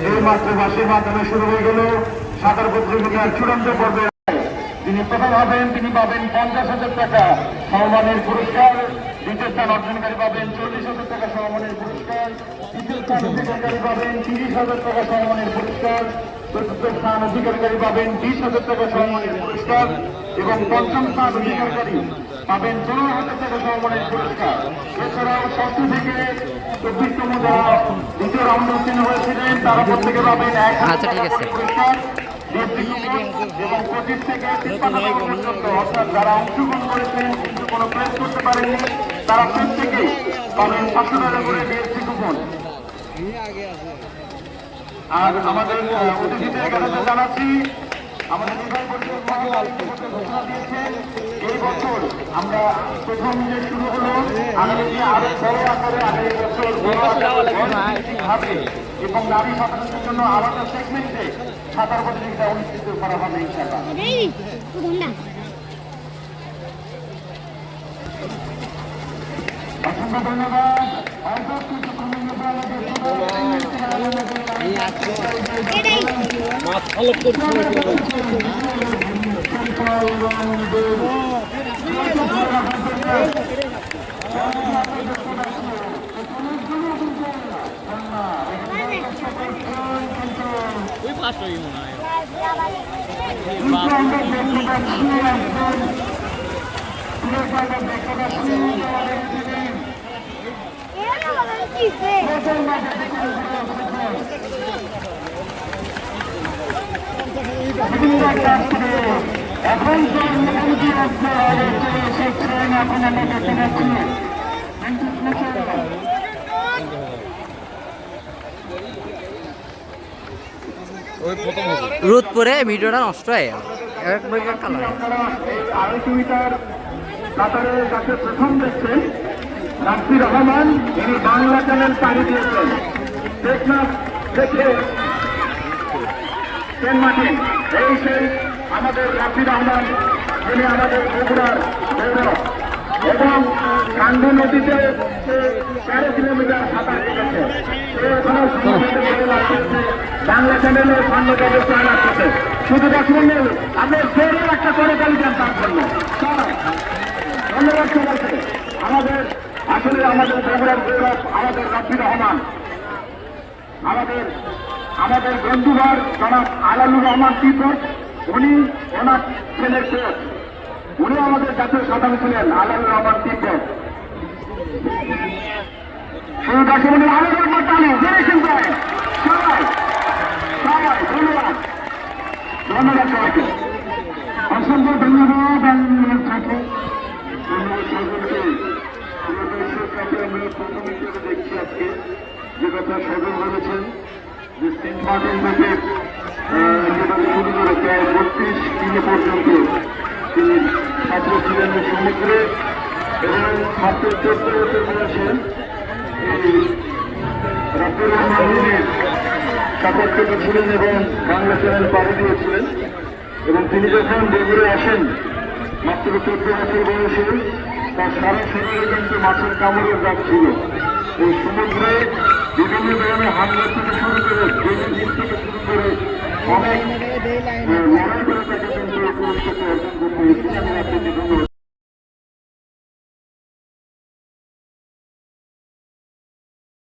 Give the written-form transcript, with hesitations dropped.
এই মাতৃভাষীর মাধ্যমে শুরু হয়ে গেল সাঁতার প্রতিযোগিতার চূড়ান্ত পর্বে। যিনি প্রথম হবেন তিনি পাবেন 50,000 টাকা সমমানের পুরস্কার, দ্বিতীয় স্থান অর্জনকারী পাবেন 40,000 টাকা সমমানের পুরস্কার, তৃতীয় স্থান অধিকারী পাবেন 30,000 টাকা সমমানের পুরস্কার, চতুর্থ স্থান অধিকারী পাবেন 20,000 টাকা সমমানের পুরস্কার এবং পঞ্চম স্থান অধিকারী পাবেন 15,000 টাকা সমমানের পুরস্কার। এছাড়াও ষষ্ঠ থেকে 24তম যারা দ্বিতীয় রাউন্ডে উত্তীর্ণ হয়েছিলেন তারা প্রত্যেকে পাবেন 1,000 টাকা পুরস্কার এবং 25 থেকে 53 পর্যন্ত অর্থাৎ যারা অংশগ্রহণ করেছেন কিন্তু কোনো প্রেস করতে পারেননি তারা প্রত্যেকে পাবেন 500 টাকা করে ডিএসসি কুপন। আর আমাদের অতিথিদের কাছে জানাচ্ছি আমাদের নির্বাহী পরিষদ ঘোষণা দিয়েছেন এই বছর আমরা প্রথম যে শুরু হলো আগামী আরো বড় আকারে আগামী বছর হবে এবং নারী সাঁতারুদের জন্য আলাদা সেগমেন্টে সাঁতার প্রতিযোগিতা অনুষ্ঠিত করা হবে ইনশাআল্লাহ। অসংখ্য ধন্যবাদ। এখন রোদ পরে ভিডিওটা নষ্ট হয়ে গেল। 250 মিটার কাতারে যাকে প্রথম দেখছেন রাফি রহমান, তিনি বাংলা চ্যানেল পাড়ি দিয়েছেন টেকনাফ থেকে সেন্ট মার্টিন। এই সেই আমাদের রাফি রহমান, যিনি আমাদের বগুড়ার গৌরব এবং কান্দি নদীতে 13 কিলোমিটার সাঁতার কেটেছে। বাংলা চ্যানেলের সামনে ব্যবস্থা রাখতেছে। শুধু দেখবেন আপনার জোরে একটা করে তালিকান তার জন্য ধন্যবাদ সবাইকে। আমাদের আসলে আমাদের বগুড়ার গৌরব আমাদের রাফি রহমান, আমাদের বন্ধুবার জনাব আলালুর রহমান দীপক, উনি ওনার ছেলের কোচ, উনি আমাদের জাতীয় সাঁতারু ছিলেন আলালুর রহমান দীপক। সেই দর্শক আরো একবার তালি জেনেছেন সবাই সবাই ধন্যবাদ ধন্যবাদ সবাইকে। অসংখ্য ধন্যবাদ। থাকে ধন্যবাদ সকলকে। আমরা প্রথম হিসেবে দেখছি আজকে যে কথা সজল বলেছেন যে সেন্ট মার্টিন থেকে একেবারে শুরু করে প্রায় 32 কিলো পর্যন্ত তিনি ছাত্র ছিলেন সমুদ্রে এবং মাত্র 14 বছর বয়সে এই রাফি রহমানের সাপোর্ট করেছিলেন এবং বাংলা চ্যানেল পাড়ি দিয়েছিলেন। এবং তিনি যখন বগুড়ে আসেন মাত্র 14 বছর বয়সে তার সারা শরীরে কিন্তু মাছের কামড়ের দাগ ছিল। এই সমুদ্রে বিভিন্ন ধরনের হামলা থেকে শুরু করে থেকে শুরু করে অনেক লড়াই করে তাকে কিন্তু পুরস্কার অর্জন করতে হয়েছিল।